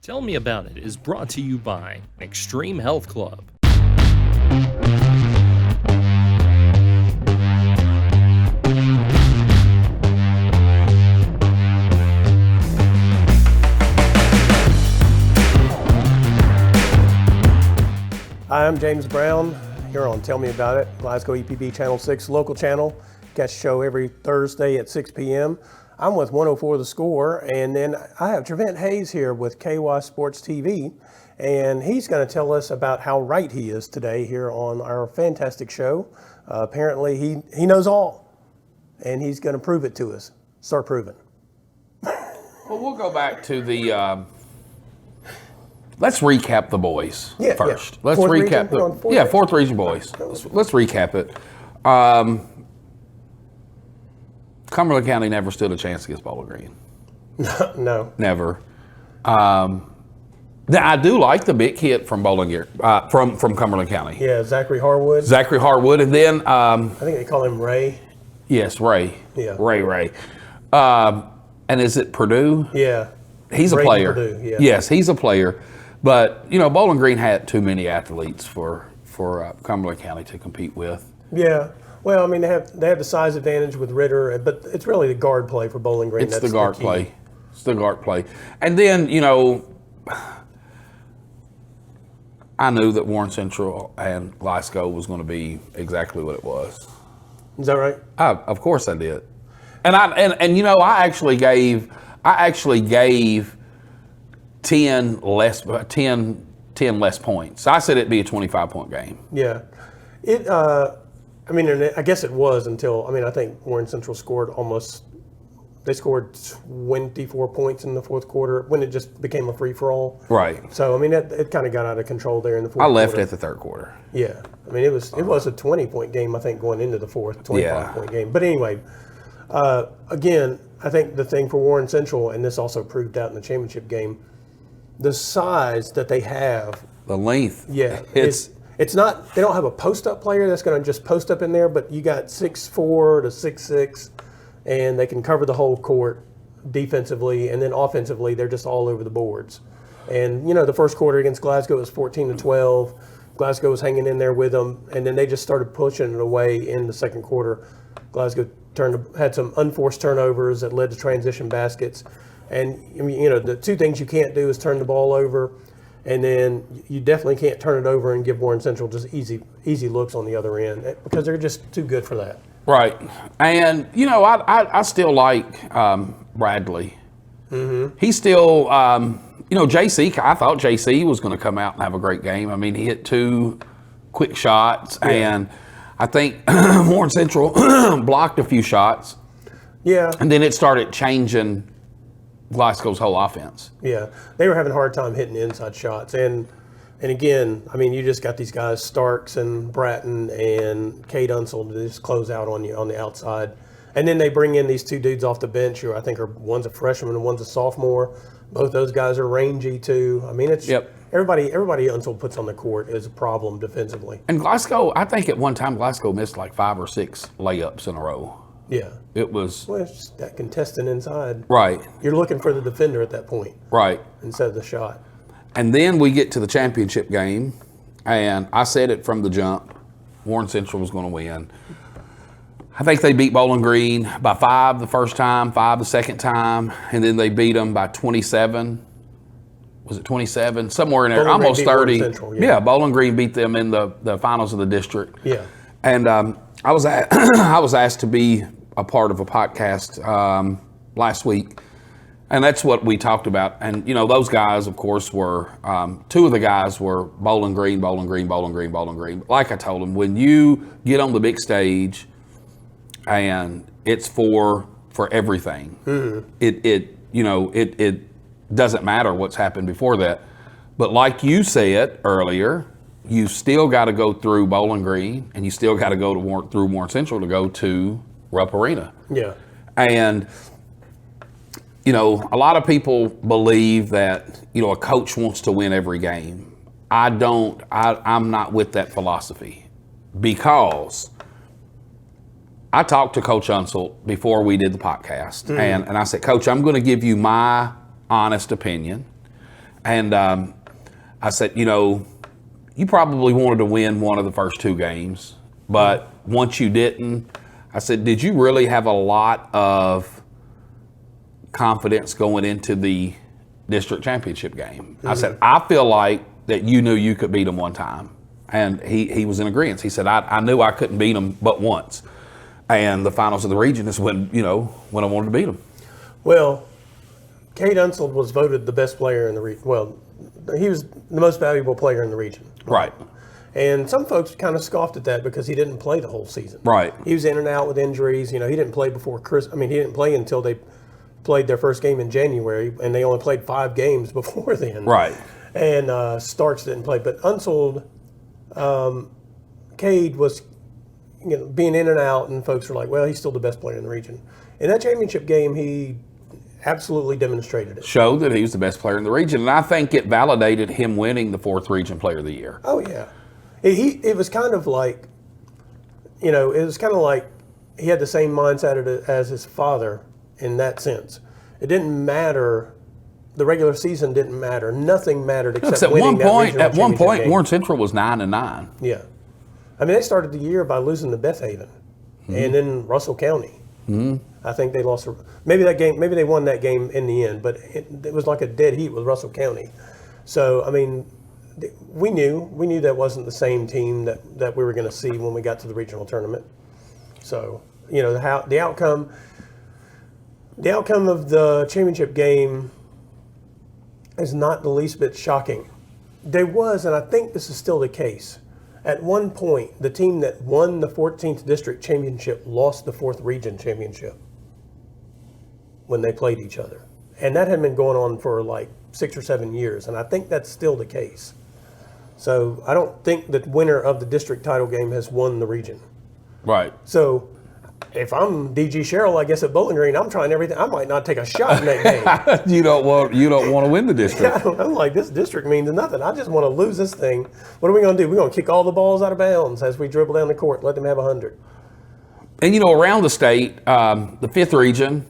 Tell Me About It is brought to you by Extreme Health Club. Hi, I'm James Brown here on Tell Me About It, Glasgow EPB Channel 6 local channel. Catch the show every Thursday at 6 p.m. I'm with 104 The Score, and then I have Trevent Hayes here with KY Sports TV, and he's going to tell us about how right he is today here on our fantastic show. Apparently he knows all, and he's going to prove it to us. Start proving. Well, we'll go back to the... Let's recap the boys first. Yeah. Let's recap fourth region boys. Let's recap it. Cumberland County never stood a chance against Bowling Green. No. Never. I do like the big hit from Bowling Green, from Cumberland County. Yeah, Zachary Harwood. And then I think they call him Ray. Yes, Ray. Yeah. Ray. And is it Purdue? Yeah. He's Ray a player. Purdue, yeah. Yes, he's a player. But, you know, Bowling Green had too many athletes for Cumberland County to compete with. Yeah. Well, I mean, they have the size advantage with Ritter, but it's really the guard play for Bowling Green. It's the guard play. It's the guard play. And then, you know, I knew that Warren Central and Glasgow was going to be exactly what it was. Is that right? Of course I did. And you know, I actually gave 10 less points. I said it'd be a 25-point game. Yeah. I mean, and I guess it was until, I think Warren Central scored 24 points in the fourth quarter when it just became a free-for-all. Right. So, I mean, it kind of got out of control there in the fourth quarter. I left at the third quarter. Yeah. I mean, it was a 20-point game, I think, going into the fourth, 25-point game. But anyway, again, I think the thing for Warren Central, and this also proved out in the championship game, the size that they have. The length. Yeah. It's not, they don't have a post-up player that's going to just post up in there, but you got 6'4" to 6'6", and they can cover the whole court defensively, and then offensively, they're just all over the boards. And, you know, the first quarter against Glasgow was 14-12. Glasgow was hanging in there with them, and then they just started pushing it away in the second quarter. Glasgow had some unforced turnovers that led to transition baskets. And, I mean, you know, the two things you can't do is turn the ball over, and then you definitely can't turn it over and give Warren Central just easy looks on the other end because they're just too good for that. Right. And, you know, I still like Bradley. Mm-hmm. He's still, you know, JC, I thought JC was going to come out and have a great game. I mean, he hit 2 quick shots, and I think Warren Central blocked a few shots. Yeah. And then it started changing Glasgow's whole offense. Yeah, they were having a hard time hitting inside shots. And again, I mean, you just got these guys, Starks and Bratton and Cade Unseld, to just close out on you on the outside. And then they bring in these 2 dudes off the bench who I think one's a freshman and one's a sophomore. Both those guys are rangy too. I mean, it's everybody Unseld puts on the court is a problem defensively. And Glasgow, I think at one time Glasgow missed like 5 or 6 layups in a row. Yeah. It was... Well, it's just that contestant inside. Right. You're looking for the defender at that point. Right. Instead of the shot. And then we get to the championship game, and I said it from the jump, Warren Central was going to win. I think they beat Bowling Green by 5 the first time, 5 the second time, and then they beat them by 27. Was it 27? Somewhere in there, Bowling almost 30. Central, yeah, Bowling Green beat them in the finals of the district. Yeah. And I was asked to be a part of a podcast last week, and that's what we talked about. And you know, those guys, of course, were 2 of the guys were Bowling Green. Like I told them, when you get on the big stage, and it's for everything. Mm-hmm. It doesn't matter what's happened before that. But like you said earlier, you still got to go through Bowling Green, and you still got to go through Warren Central to go to Rupp Arena. Yeah. And, you know, a lot of people believe that, you know, a coach wants to win every game. I'm not with that philosophy, because I talked to Coach Unseld before we did the podcast, and I said, Coach, I'm going to give you my honest opinion, And I said, you probably wanted to win one of the first 2 games, but once you didn't, I said, did you really have a lot of confidence going into the district championship game? I said, I feel like that you knew you could beat them one time. And he was in agreement. He said, I knew I couldn't beat them but once. And the finals of the region is when I wanted to beat them. Well, Cade Unsold was voted the best player in the region. Well, he was the most valuable player in the region. Right. And some folks kind of scoffed at that because he didn't play the whole season. Right. He was in and out with injuries. He didn't play before he didn't play until they played their first game in January, and they only played 5 games before then. Right. And Starks didn't play. But Unsold, Cade was being in and out, and folks were like, well, he's still the best player in the region. In that championship game, he absolutely demonstrated it. Showed that he was the best player in the region, and I think it validated him winning the 4th Region Player of the Year. Oh, yeah. It was kind of like, he had the same mindset as his father in that sense. It didn't matter. The regular season didn't matter. Nothing mattered except winning that regional championship game. At one point, Warren Central was 9-9. Yeah. I mean, they started the year by losing to Beth Haven and then Russell County. I think they lost. Maybe they won that game in the end, but it was like a dead heat with Russell County. So, I mean, we knew that wasn't the same team that we were going to see when we got to the regional tournament. So, the outcome of the championship game is not the least bit shocking. There was, and I think this is still the case, at one point, the team that won the 14th District Championship lost the 4th Region Championship when they played each other. And that had been going on for like 6 or 7 years, and I think that's still the case. So I don't think the winner of the district title game has won the region. Right. So if I'm DG Sherrill, I guess at Bowling Green, I'm trying everything. I might not take a shot in that game. You don't want to win the district. Yeah, I'm like, this district means nothing. I just want to lose this thing. What are we going to do? We're going to kick all the balls out of bounds as we dribble down the court, let them have 100. And around the state, the 5th Region,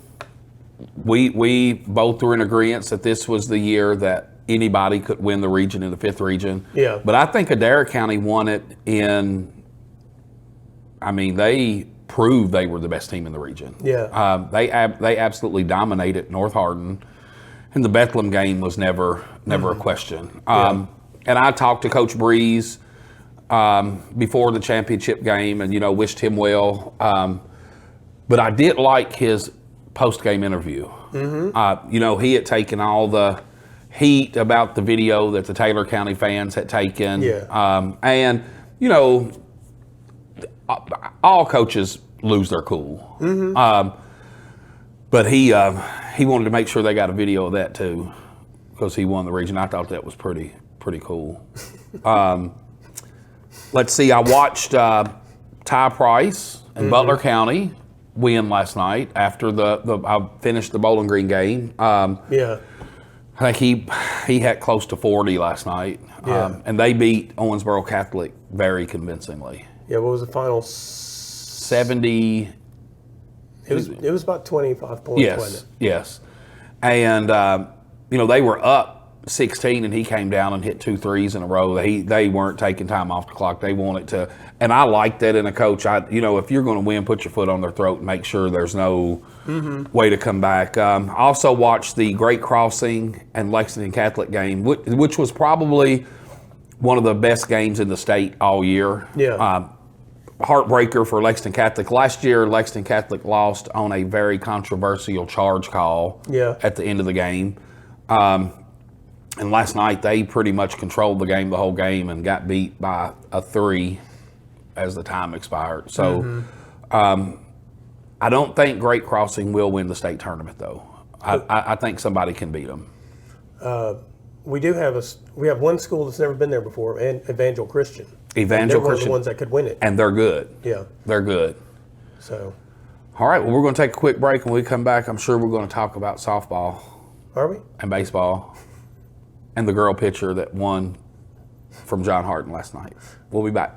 we both were in agreement that this was the year that anybody could win the region in the 5th Region. Yeah. But I think Adair County won it they proved they were the best team in the region. Yeah. They absolutely dominated North Hardin, and the Bethlehem game was never a question. And I talked to Coach Breeze before the championship game, and wished him well. But I did like his post-game interview. He had taken all the heat about the video that the Taylor County fans had taken. Yeah. And all coaches lose their cool. But he wanted to make sure they got a video of that too, because he won the region. I thought that was pretty cool. Let's see. I watched Ty Price and Butler County win last night after I finished the Bowling Green game. Yeah. I think he had close to 40 last night. Yeah. And they beat Owensboro Catholic very convincingly. Yeah, what was the final? 70. It was about 25 points, wasn't it? Yes. And, they were up 16, and he came down and hit 2 threes in a row. They weren't taking time off the clock. They wanted to. And I like that in a coach. If you're going to win, put your foot on their throat and make sure there's no way to come back. I also watched the Great Crossing and Lexington Catholic game, which was probably one of the best games in the state all year. Yeah. Heartbreaker for Lexington Catholic. Last year, Lexington Catholic lost on a very controversial charge call at the end of the game. And last night, they pretty much controlled the game the whole game and got beat by a 3 as the time expired. So I don't think Great Crossing will win the state tournament, though. I think somebody can beat them. We have one school that's never been there before, and Evangel Christian. Evangel They're one of Christian. the ones that could win it. And they're good. Yeah. They're good. So. All right, well, we're going to take a quick break. When we come back, I'm sure we're going to talk about softball. Are we? And baseball. And the girl pitcher that won from John Harden last night. We'll be back.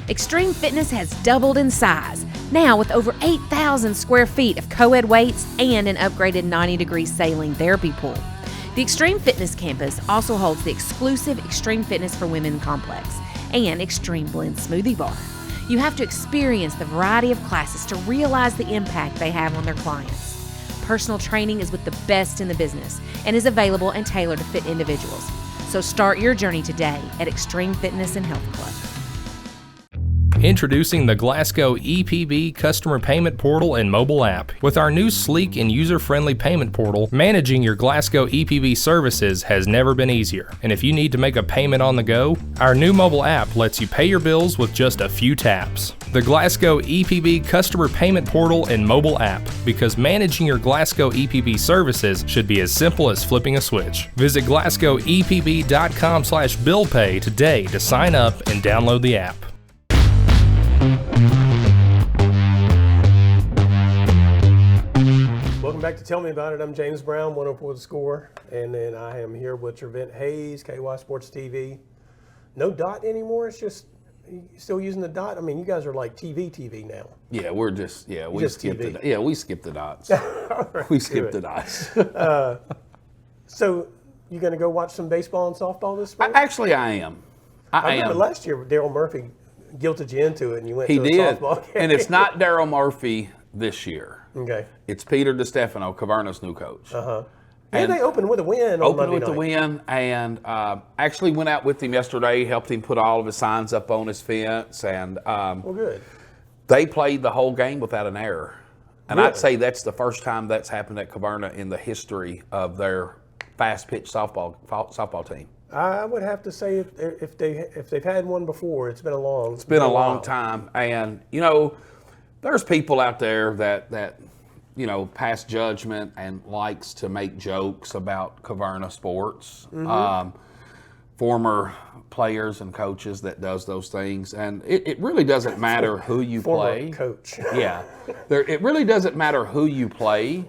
Extreme Fitness has doubled in size. Now, with over 8,000 square feet of co-ed weights and an upgraded 90-degree saline therapy pool. The Extreme Fitness Campus also holds the exclusive Extreme Fitness for Women complex and Extreme Blend Smoothie Bar. You have to experience the variety of classes to realize the impact they have on their clients. Personal training is with the best in the business and is available and tailored to fit individuals. So start your journey today at Extreme Fitness and Health Club. Introducing the Glasgow EPB customer payment portal and mobile app. With our new sleek and user-friendly payment portal, managing your Glasgow EPB services has never been easier. And if you need to make a payment on the go, our new mobile app lets you pay your bills with just a few taps. The Glasgow EPB customer payment portal and mobile app, because managing your Glasgow EPB services should be as simple as flipping a switch. Visit glasgowepb.com/billpay today to sign up and download the app. Welcome back to Tell Me About It. I'm James Brown, 104 The Score, and then I am here with Trevent Hayes, KY Sports TV. No dot anymore. It's just still using the dot. I mean, you guys are like TV now. Yeah, we Just skipped TV. we skipped the dots. Right, We skipped good. the dots. So you going to go watch some baseball and softball this spring? Actually, I am. I remember last year Daryl Murphy guilted you into it, and you went He to a did, softball game. and it's not Daryl Murphy this year. Okay. It's Peter DiStefano, Caverna's new coach. And And they opened with a win on Opened Monday with the night. win, and actually went out with him yesterday, helped him put all of his signs up on his fence, and Well, good. they played the whole game without an error. And Really? I'd say that's the first time that's happened at Caverna in the history of their fast-pitch softball team. I would have to say if they've had one before, it's been a long. It's been a long time, and there's people out there that pass judgment and likes to make jokes about Caverna sports. Former players and coaches that does those things, and it really doesn't matter who you play. Former coach. Yeah, it really doesn't matter who you play.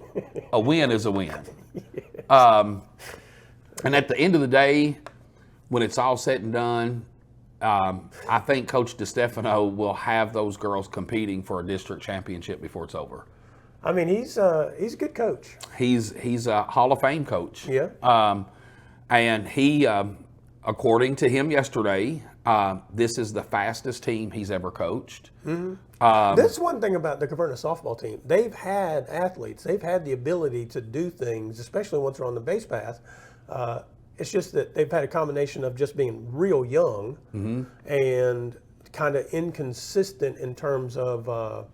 A win is a win. And at the end of the day, when it's all said and done, I think Coach DiStefano will have those girls competing for a district championship before it's over. I mean, he's a good coach. He's a Hall of Fame coach. Yeah. And he, according to him yesterday, this is the fastest team he's ever coached. That's one thing about the Caverna softball team. They've had athletes. They've had the ability to do things, especially once they're on the base path. It's just that they've had a combination of just being real young and kind of inconsistent in terms of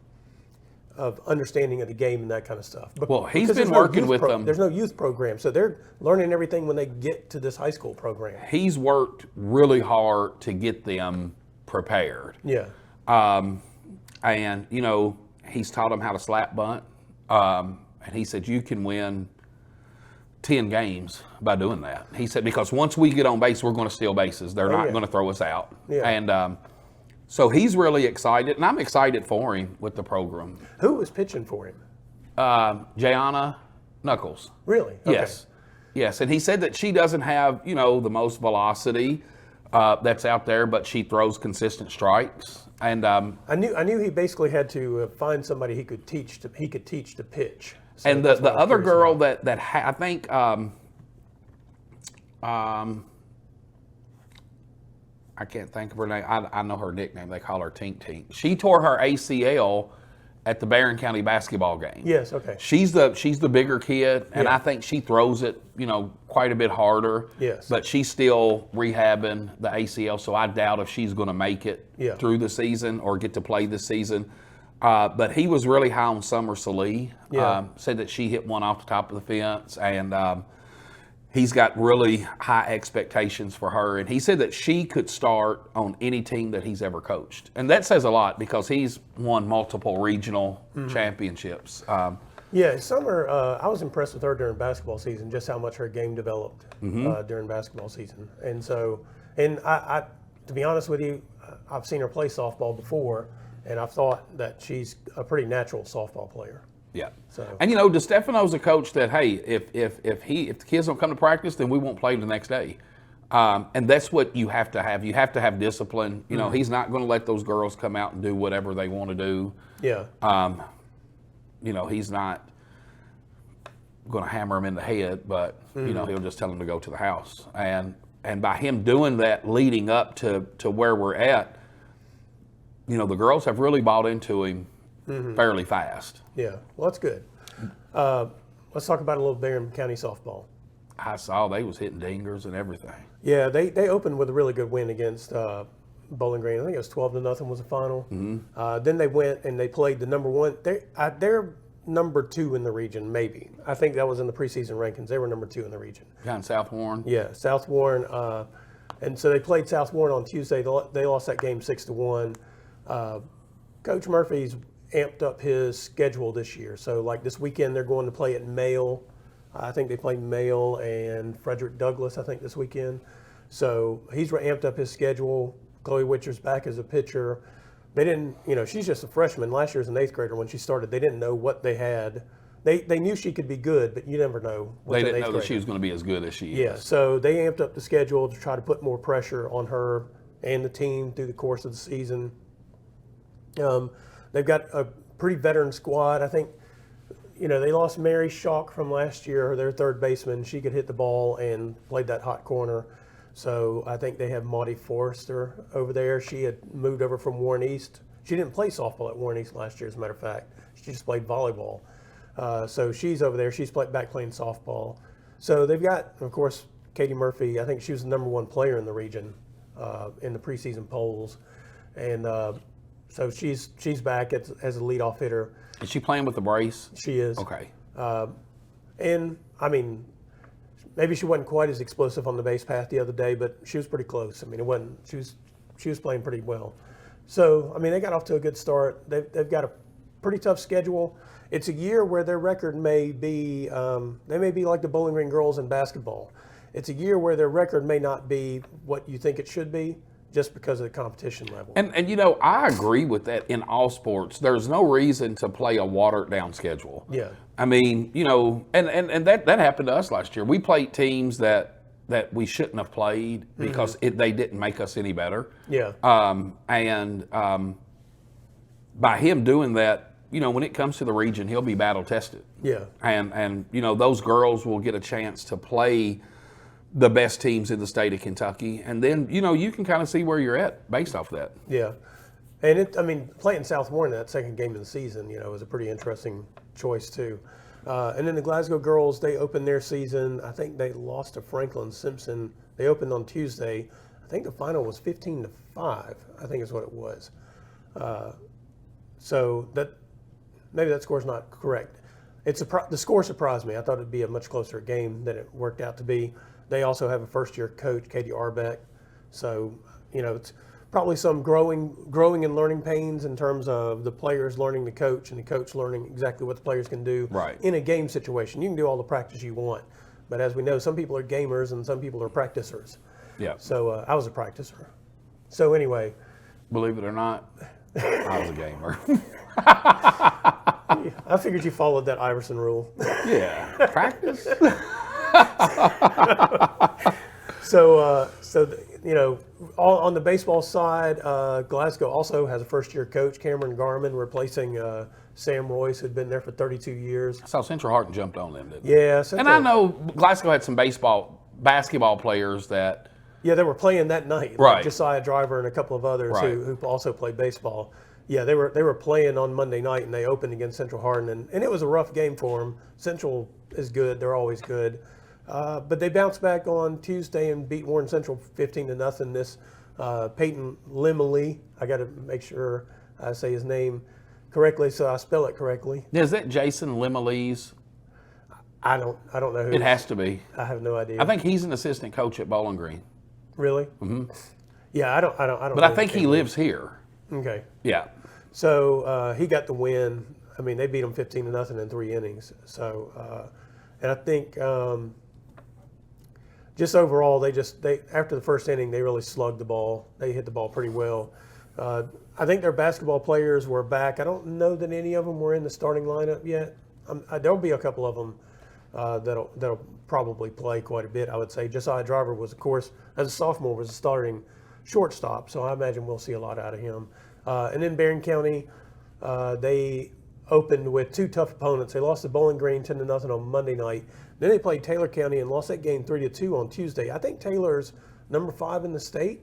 understanding of the game and that kind of stuff. Well, he's Because been there's no working youth with them. There's no youth program, so they're learning everything when they get to this high school program. He's worked really hard to get them prepared. Yeah. And, he's taught them how to slap bunt. And he said, you can win 10 games by doing that. He said, because once we get on base, we're going to steal bases. They're not going to throw us out. Yeah. And so he's really excited, and I'm excited for him with the program. Who was pitching for him? Jayana Knuckles. Really? Okay. Yes. Yes. And he said that she doesn't have, the most velocity that's out there, but she throws consistent strikes. And I knew he basically had to find somebody he could teach to pitch. So and that's the what I'm other curious girl about. that I think I can't think of her name. I know her nickname. They call her Tink Tink. She tore her ACL at the Barron County basketball game. Yes. Okay. She's the bigger kid, and Yeah. I think she throws it, quite a bit harder. Yes. But she's still rehabbing the ACL, so I doubt if she's going to make it Yeah. through the season or get to play this season. But he was really high on Summer Salee. Yeah. Said that she hit one off the top of the fence, and he's got really high expectations for her. And he said that she could start on any team that he's ever coached. And that says a lot because he's won multiple regional championships. Yeah, Summer, I was impressed with her during basketball season, just how much her game developed during basketball season. And so, I to be honest with you, I've seen her play softball before, and I've thought that she's a pretty natural softball player. Yeah. So- And DiStefano's a coach that, hey, if the kids don't come to practice, then we won't play the next day. And that's what you have to have. You have to have discipline. You know, he's not going to let those girls come out and do whatever they want to do. Yeah. You know, he's not going to hammer them in the head, but, you know, he'll just tell them to go to the house. And by him doing that leading up to where we're at, you know, the girls have really bought into him fairly fast. Yeah. Well, that's good. Let's talk about a little Barron County softball. I saw they was hitting dingers and everything. Yeah, they opened with a really good win against Bowling Green. I think it was 12-0 was the final. Then they went and they played the number one. They're number 2 in the region, maybe. I think that was in the preseason rankings. They were number 2 in the region. Down South Warren? Yeah, South Warren. And so they played South Warren on Tuesday. They lost that game 6-1. Coach Murphy's amped up his schedule this year. So like this weekend, they're going to play at Mail. I think they play Mail and Frederick Douglass, I think, this weekend. So he's amped up his schedule. Chloe Witcher's back as a pitcher. They didn't, you know, she's just a freshman. Last year was an 8th grader when she started. They didn't know what they had. They knew she could be good, but you never know. They didn't know that she was going to be as good as she is. Yeah, so they amped up the schedule to try to put more pressure on her and the team through the course of the season. They've got a pretty veteran squad. I think, you know, they lost Mary Schock from last year, their third baseman. She could hit the ball and played that hot corner. So I think they have Maudie Forrester over there. She had moved over from Warren East. She didn't play softball at Warren East last year, as a matter of fact. She just played volleyball. So she's over there. She's back playing softball. So they've got, of course, Katie Murphy. I think she was the number 1 player in the region in the preseason polls. And so she's back as a leadoff hitter. Is she playing with the brace? She is. Okay. And, I mean, maybe she wasn't quite as explosive on the base path the other day, but she was pretty close. I mean, it wasn't. She was playing pretty well. So, I mean, they got off to a good start. They've got a pretty tough schedule. It's a year where their record may be, they may be like the Bowling Green girls in basketball. It's a year where their record may not be what you think it should be, just because of the competition level. And you know, I agree with that in all sports. There's no reason to play a watered down schedule. Yeah. I mean, you know, and that happened to us last year. We played teams that we shouldn't have played because they didn't make us any better. Yeah. By him doing that, you know, when it comes to the region, he'll be battle tested. Yeah. And you know, those girls will get a chance to play the best teams in the state of Kentucky, and then, you know, you can kind of see where you're at based off that. Yeah. And I mean, playing South Warren that second game of the season, you know, was a pretty interesting choice too. And then the Glasgow girls, they opened their season. I think they lost to Franklin Simpson. They opened on Tuesday. I think the final was 15-5. I think is what it was. So that maybe that score's not correct. The score surprised me. I thought it'd be a much closer game than it worked out to be. They also have a first-year coach, Katie Arbeck. So, you know, it's probably some growing and learning pains in terms of the players learning the coach and the coach learning exactly what the players can do in a game situation. You can do all the practice you want, but as we know, some people are gamers and some people are practicers. Yeah. So I was a practicer. So anyway. Believe it or not, I was a gamer. I figured you followed that Iverson rule. Yeah. Practice? So you know, on the baseball side, Glasgow also has a first-year coach, Cameron Garman, replacing Sam Royce, who'd been there for 32 years. I saw Central Harton jumped on them, didn't they? Yeah. And I know Glasgow had some basketball players that. Yeah, they were playing that night. Right. Like Josiah Driver and a couple of others who also played baseball. Yeah, they were playing on Monday night, and they opened against Central Harton, and it was a rough game for them. Central is good; they're always good, but they bounced back on Tuesday and beat Warren Central 15-0. This Peyton Limley, I got to make sure I say his name correctly, so I spell it correctly. Is that Jason Limley's? I don't know who it has to be. I have no idea. I think he's an assistant coach at Bowling Green. Really? Mm-hmm. Yeah, I don't. But I think he lives here. Okay. Yeah. So he got the win. I mean, they beat them 15-0 in 3 innings. So, and I think just overall, they after the first inning, they really slugged the ball. They hit the ball pretty well. I think their basketball players were back. I don't know that any of them were in the starting lineup yet. There'll be a couple of them that'll probably play quite a bit. I would say Josiah Driver was, of course, as a sophomore, was a starting shortstop, so I imagine we'll see a lot out of him. And then Barron County, they opened with two tough opponents. They lost to Bowling Green 10-0 on Monday night. Then they played Taylor County and lost that game 3-2 on Tuesday. I think Taylor's number 5 in the state,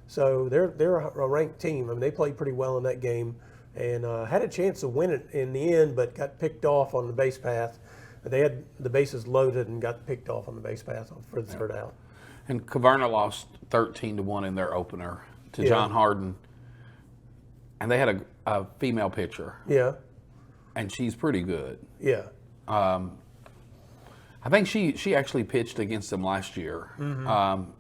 so they're a ranked team. I mean, they played pretty well in that game and had a chance to win it in the end, but got picked off on the base path. They had the bases loaded and got picked off on the base path for the third out. And Caverna lost 13-1 in their opener to John Harden, and they had a female pitcher. Yeah. And she's pretty good. Yeah. I think she actually pitched against them last year,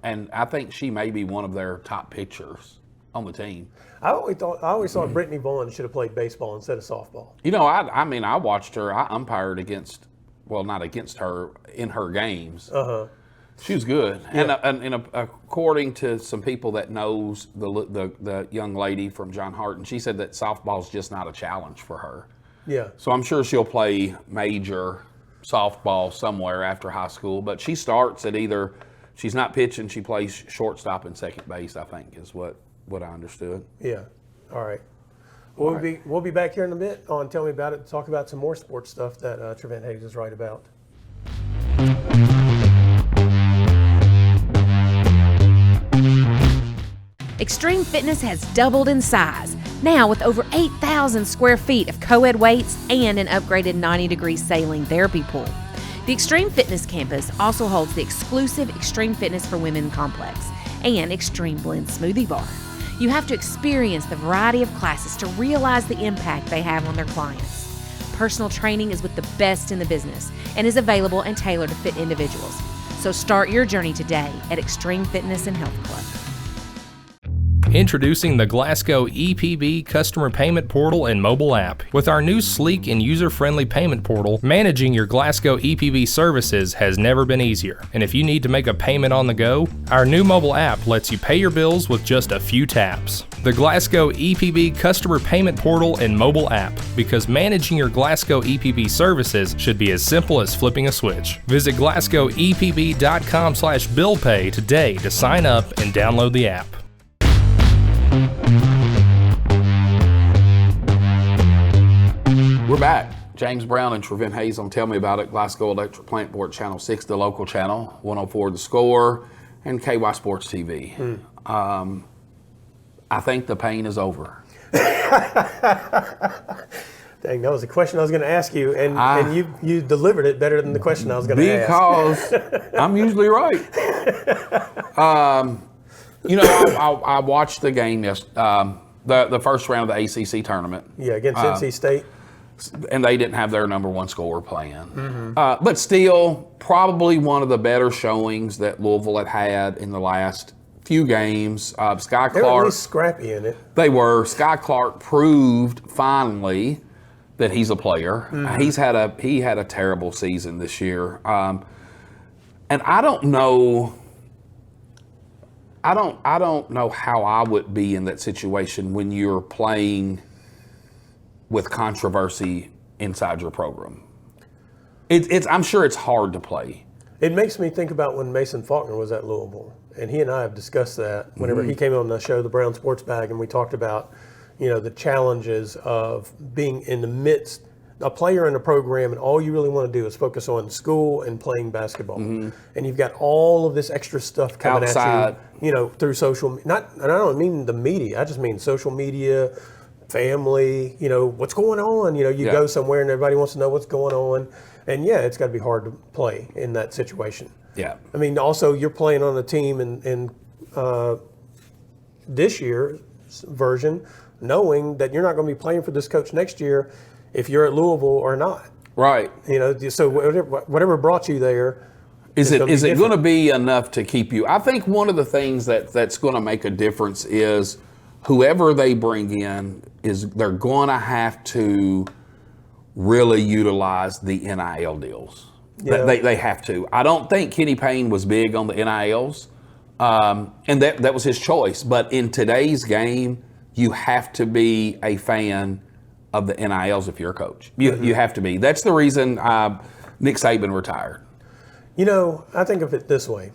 and I think she may be one of their top pitchers on the team. I always thought Brittany Vaughn should have played baseball instead of softball. You know, I mean, I watched her. I umpired against, well, not against her, in her games. She was good, Yeah. and according to some people that knows the young lady from John Harden, she said that softball's just not a challenge for her. Yeah. So I'm sure she'll play major softball somewhere after high school, but she starts at either, she's not pitching, she plays shortstop and second base, I think, is what I understood. Yeah. All right. We'll be back here in a bit on Tell Me About It to talk about some more sports stuff that Trevent Hayes is right about. Extreme Fitness has doubled in size, now with over 8,000 square feet of co-ed weights and an upgraded 90-degree saline therapy pool. The Extreme Fitness campus also holds the exclusive Extreme Fitness for Women complex and Extreme Blend smoothie bar. You have to experience the variety of classes to realize the impact they have on their clients. Personal training is with the best in the business and is available and tailored to fit individuals. So start your journey today at Extreme Fitness and Health Club. Introducing the Glasgow EPB customer payment portal and mobile app. With our new sleek and user-friendly payment portal, managing your Glasgow EPB services has never been easier. And if you need to make a payment on the go, our new mobile app lets you pay your bills with just a few taps. The Glasgow EPB customer payment portal and mobile app, because managing your Glasgow EPB services should be as simple as flipping a switch. Visit glasgowepb.com/billpay today to sign up and download the app. We're back. James Brown and Trevent Hayes on Tell Me About It, Glasgow Electric Plant Board Channel 6, the local channel, 104 The Score, and KY Sports TV. I think the pain is over. Dang, that was a question I was going to ask you, and you delivered it better than the question I was going to ask. Because I'm usually right. You know, I watched the game the first round of the ACC tournament. Yeah, against NC State. And they didn't have their number one scorer playing. But still, probably one of the better showings that Louisville had in the last few games. Sky They were at Clark, least scrappy in it. they were. Sky Clark proved finally that he's a player. He had a terrible season this year. And I don't know how I would be in that situation when you're playing with controversy inside your program. I'm sure it's hard to play. It makes me think about when Mason Faulkner was at Louisville, and he and I have discussed that whenever he came on the show, The Brown Sports Bag, and we talked about, the challenges of being in the midst, a player in a program, and all you really want to do is focus on school and playing basketball. And you've got all of this extra stuff coming Outside. at you, through social, and I don't mean the media, I just mean social media, family, what's going on? You go somewhere and everybody wants to know what's going on. And it's got to be hard to play in that situation. Yeah. I mean, also you're playing on a team in this year's version, knowing that you're not going to be playing for this coach next year if you're at Louisville or not. Right. So whatever brought you there. Is it going to be enough to keep you? I think one of the things that's going to make a difference is whoever they bring in they're going to have to really utilize the NIL deals. Yeah. They have to. I don't think Kenny Payne was big on the NILs, and that was his choice. But in today's game, you have to be a fan of the NILs if you're a coach. You have to be. That's the reason Nick Saban retired. You know, I think of it this way.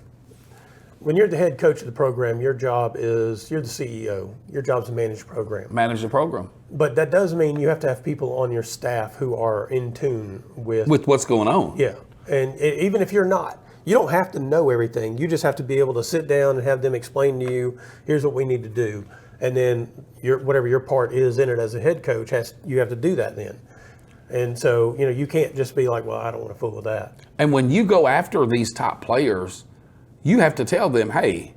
When you're the head coach of the program, your job is, you're the CEO. Your job is to manage the program. Manage the program. But that does mean you have to have people on your staff who are in tune with What's going on. Yeah. And even if you're not, you don't have to know everything. You just have to be able to sit down and have them explain to you, here's what we need to do. And then whatever your part is in it as a head coach, you have to do that then. And so, you know, you can't just be like, well, I don't want to fool with that. And when you go after these top players, you have to tell them, hey,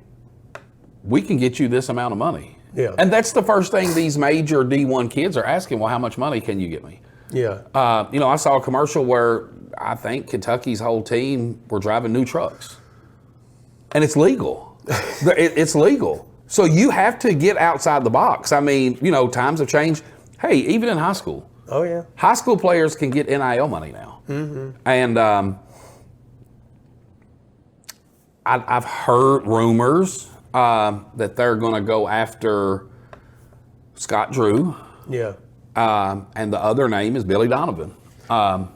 we can get you this amount of money. Yeah. And that's the first thing these major D1 kids are asking, well, how much money can you get me? Yeah. You know, I saw a commercial where I think Kentucky's whole team were driving new trucks. And it's legal. It's legal. So you have to get outside the box. I mean, you know, times have changed. Hey, even in high school. Oh, yeah. High school players can get NIL money now. Mm-hmm. And I've heard rumors that they're going to go after Scott Drew. Yeah. And the other name is Billy Donovan. So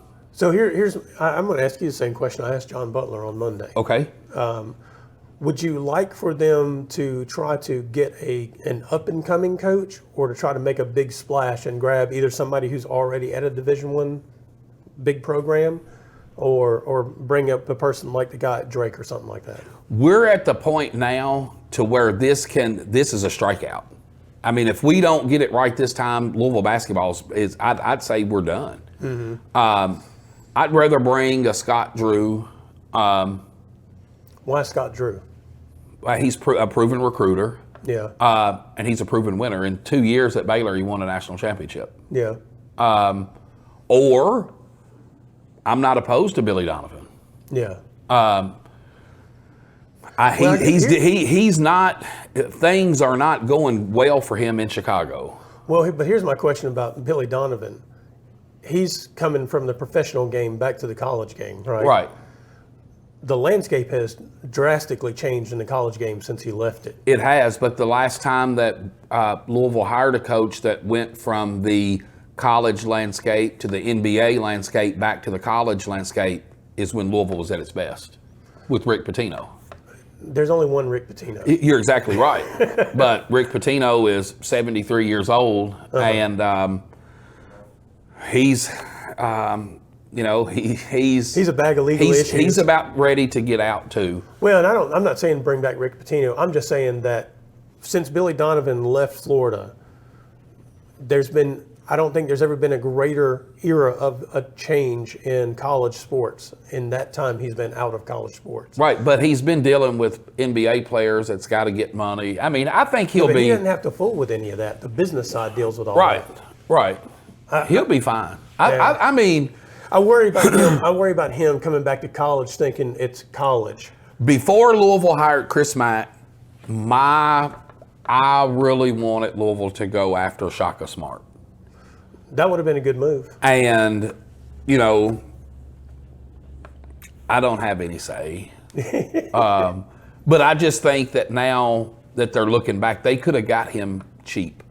I'm going to ask you the same question I asked John Butler on Monday. Okay. Would you like for them to try to get an up-and-coming coach, or to try to make a big splash and grab either somebody who's already at a Division I big program, or bring up a person like the guy at Drake or something like that? We're at the point now to where this is a strikeout. I mean, if we don't get it right this time, Louisville basketball I'd say we're done. Mm-hmm. I'd rather bring a Scott Drew. Why Scott Drew? He's a proven recruiter. Yeah. And he's a proven winner. In 2 years at Baylor, he won a national championship. Yeah. Or I'm not opposed to Billy Donovan. Yeah. He's not. Things are not going well for him in Chicago. Well, but here's my question about Billy Donovan. He's coming from the professional game back to the college game, right? Right. The landscape has drastically changed in the college game since he left it. It has, but the last time that Louisville hired a coach that went from the college landscape to the NBA landscape back to the college landscape is when Louisville was at its best with Rick Pitino. There's only one Rick Pitino. You're exactly right. But Rick Pitino is 73 years old, and he's he's a bag of legal issues. He's about ready to get out too. Well, and I'm not saying bring back Rick Pitino. I'm just saying that since Billy Donovan left Florida, I don't think there's ever been a greater era of a change in college sports in that time he's been out of college sports. Right, but he's been dealing with NBA players that's got to get money. I mean, I think he'll be. He doesn't have to fool with any of that. The business side deals with all that. Right. He'll be fine. Yeah. I mean, I worry about him. I worry about him coming back to college thinking it's college. Before Louisville hired Chris Mack, I really wanted Louisville to go after Shaka Smart. That would have been a good move. And, you know, I don't have any say. But I just think that now that they're looking back, they could have got him cheap.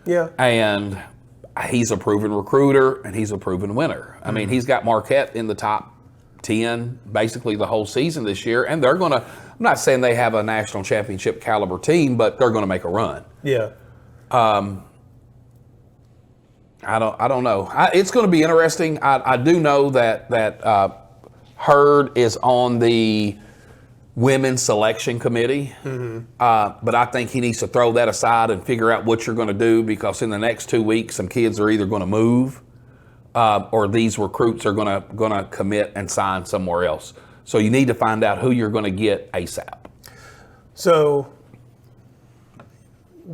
Yeah. And he's a proven recruiter, and he's a proven winner. I mean, he's got Marquette in the top 10 basically the whole season this year, and they're going to, I'm not saying they have a national championship caliber team, but they're going to make a run. Yeah. I don't know. It's going to be interesting. I do know that Hurd is on the women's selection committee, but I think he needs to throw that aside and figure out what you're going to do, because in the next 2 weeks, some kids are either going to move or these recruits are going to commit and sign somewhere else. So you need to find out who you're going to get ASAP. So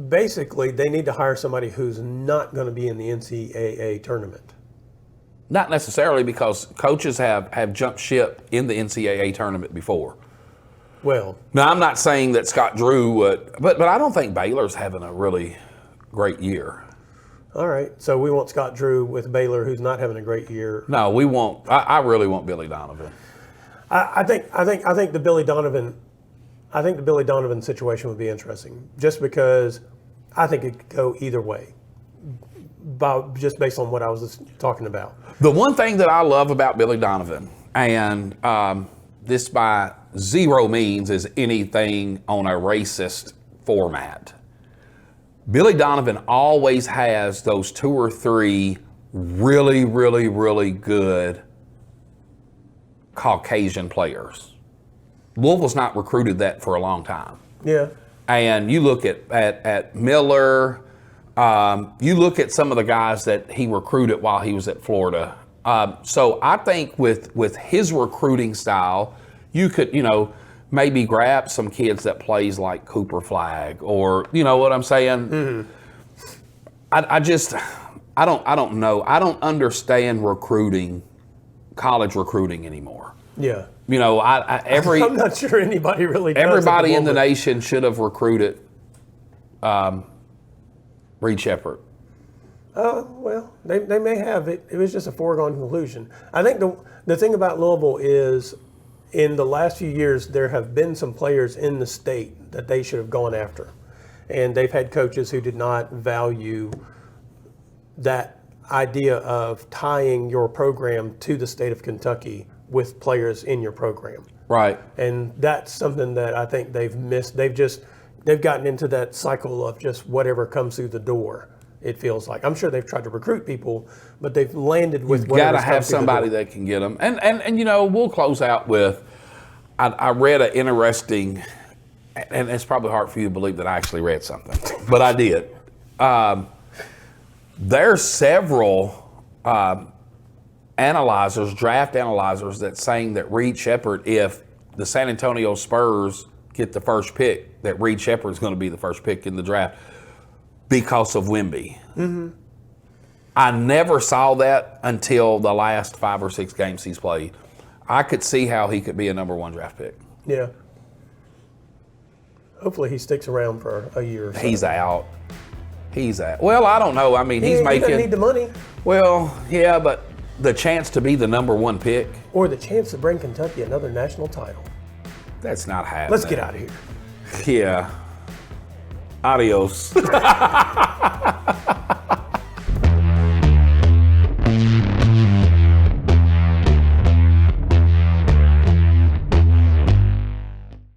basically, they need to hire somebody who's not going to be in the NCAA tournament. Not necessarily, because coaches have jumped ship in the NCAA tournament before. Well, now I'm not saying that Scott Drew would, but I don't think Baylor's having a really great year. All right, so we want Scott Drew with Baylor, who's not having a great year. No, we want. I really want Billy Donovan. I think the Billy Donovan situation would be interesting, just because I think it could go either way. just based on what I was talking about. The one thing that I love about Billy Donovan, and this by zero means is anything on a racist format, Billy Donovan always has those 2 or 3 really, really, really good Caucasian players. Louisville's not recruited that for a long time. Yeah. And you look at Miller, you look at some of the guys that he recruited while he was at Florida. So I think with his recruiting style, you could, maybe grab some kids that plays like Cooper Flagg, or you know what I'm saying? Mm-hmm. I don't know. I don't understand college recruiting anymore. Yeah. I'm not sure anybody really does. Everybody in the nation should have recruited Reed Sheppard. Well, they may have. It was just a foregone conclusion. I think the thing about Louisville is, in the last few years, there have been some players in the state that they should have gone after. And they've had coaches who did not value that idea of tying your program to the state of Kentucky with players in your program. Right. And that's something that I think they've missed. They've gotten into that cycle of just whatever comes through the door, it feels like. I'm sure they've tried to recruit people, but they've landed with whatever. You've got to have somebody that can get them. And we'll close out with, I read an interesting, and it's probably hard for you to believe that I actually read something, but I did. There's several draft analyzers that's saying that Reed Sheppard, if the San Antonio Spurs get the first pick, that Reed Sheppard's going to be the first pick in the draft because of Wemby. Mm-hmm. I never saw that until the last 5 or 6 games he's played. I could see how he could be a number 1 draft pick. Yeah. Hopefully he sticks around for a year or so. He's out. Well, I don't know. I mean, he's making. He doesn't need the money. Well, yeah, but the chance to be the number 1 pick. Or the chance to bring Kentucky another national title. That's not happening. Let's get out of here. Yeah. Adios.